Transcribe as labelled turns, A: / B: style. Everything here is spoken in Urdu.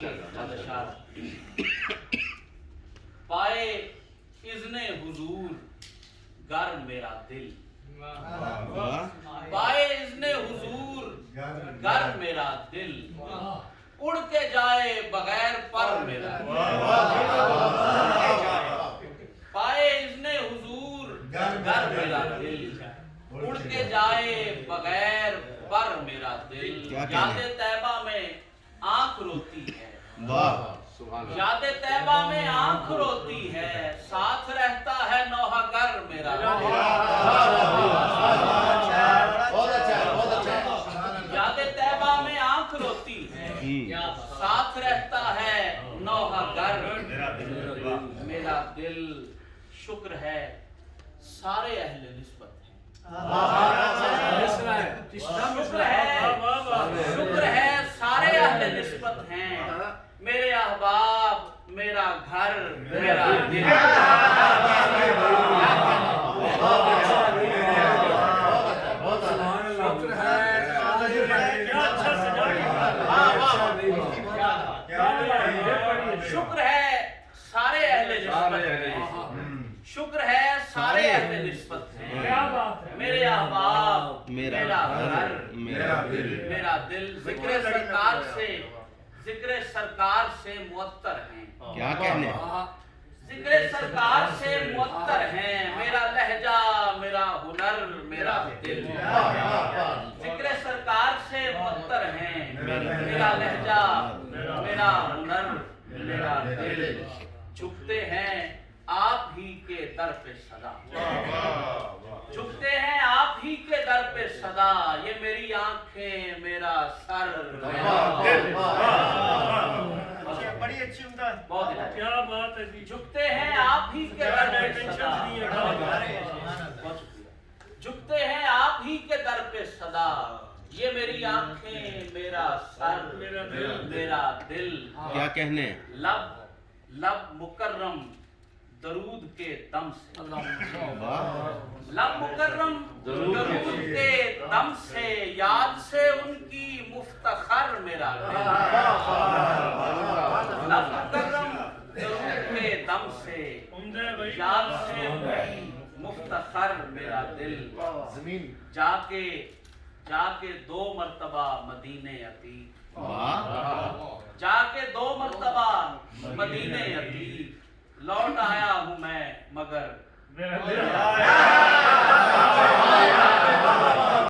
A: پائے اذن حضور گر میرا دل، پائے اذن حضور گر میرا دل، اڑ کے جائے بغیر پر میرا دل، پائے اذن حضور گر میرا دل، اڑ کے جائے بغیر پر میرا دل۔ یاد طیبہ میں آنکھ روتی ہے، یاد طیبہ میں آنکھ روتی ہے، ساتھ رہتا ہے نوحہ گر میرا دل۔ یاد طیبہ میں آنکھ روتی ہے، ساتھ رہتا ہے نوحہ گر میرا دل۔ شکر ہے سارے اہل نسبت ہیں، شکر ہے سارے اہل نسبت ہیں، میرے احباب میرا گھر میرا دل۔ شکر ہے سارے اہل نسبت ہیں، شکر ہے سارے اہل نسبت ہیں، میرے احباب میرا گھر میرا دل۔ ذکر سرکار سے ذکر سرکار سے معطر ہیں،
B: کیا کہنے،
A: ذکر سرکار سے معطر ہیں، میرا لہجہ میرا ہنر میرا دل۔ ذکر سرکار سے معطر ہیں، میرا لہجہ میرا ہنر میرا دل۔ جھکتے ہیں آپ ہی کے در پہ صدا، جھکتے ہیں آپ ہی کے در پہ صدا، یہ میری آنکھیں میرا سر میرا دل۔
C: بڑی اچھی عمدہ ہے،
A: بہت اچھی،
C: کیا بات ہے جی۔
A: جھکتے ہیں آپ ہی کے در پہ صدا، جھکتے ہیں آپ ہی کے در پہ صدا، یہ میری آنکھیں میرا سر میرا دل۔
B: کیا کہنے،
A: لب مکرم درود کے دم سے، لب مکرم درود کے دم سے، یاد سے ان کی مفتخر میرا دل۔ لب مکرم درود کے دم سے، یاد سے ان کی مفتخر میرا دل۔ جا کے 2 مرتبہ مدینے عتیق، جا کے 2 مرتبہ مدینے عتیق، لوٹ آیا ہوں میں مگر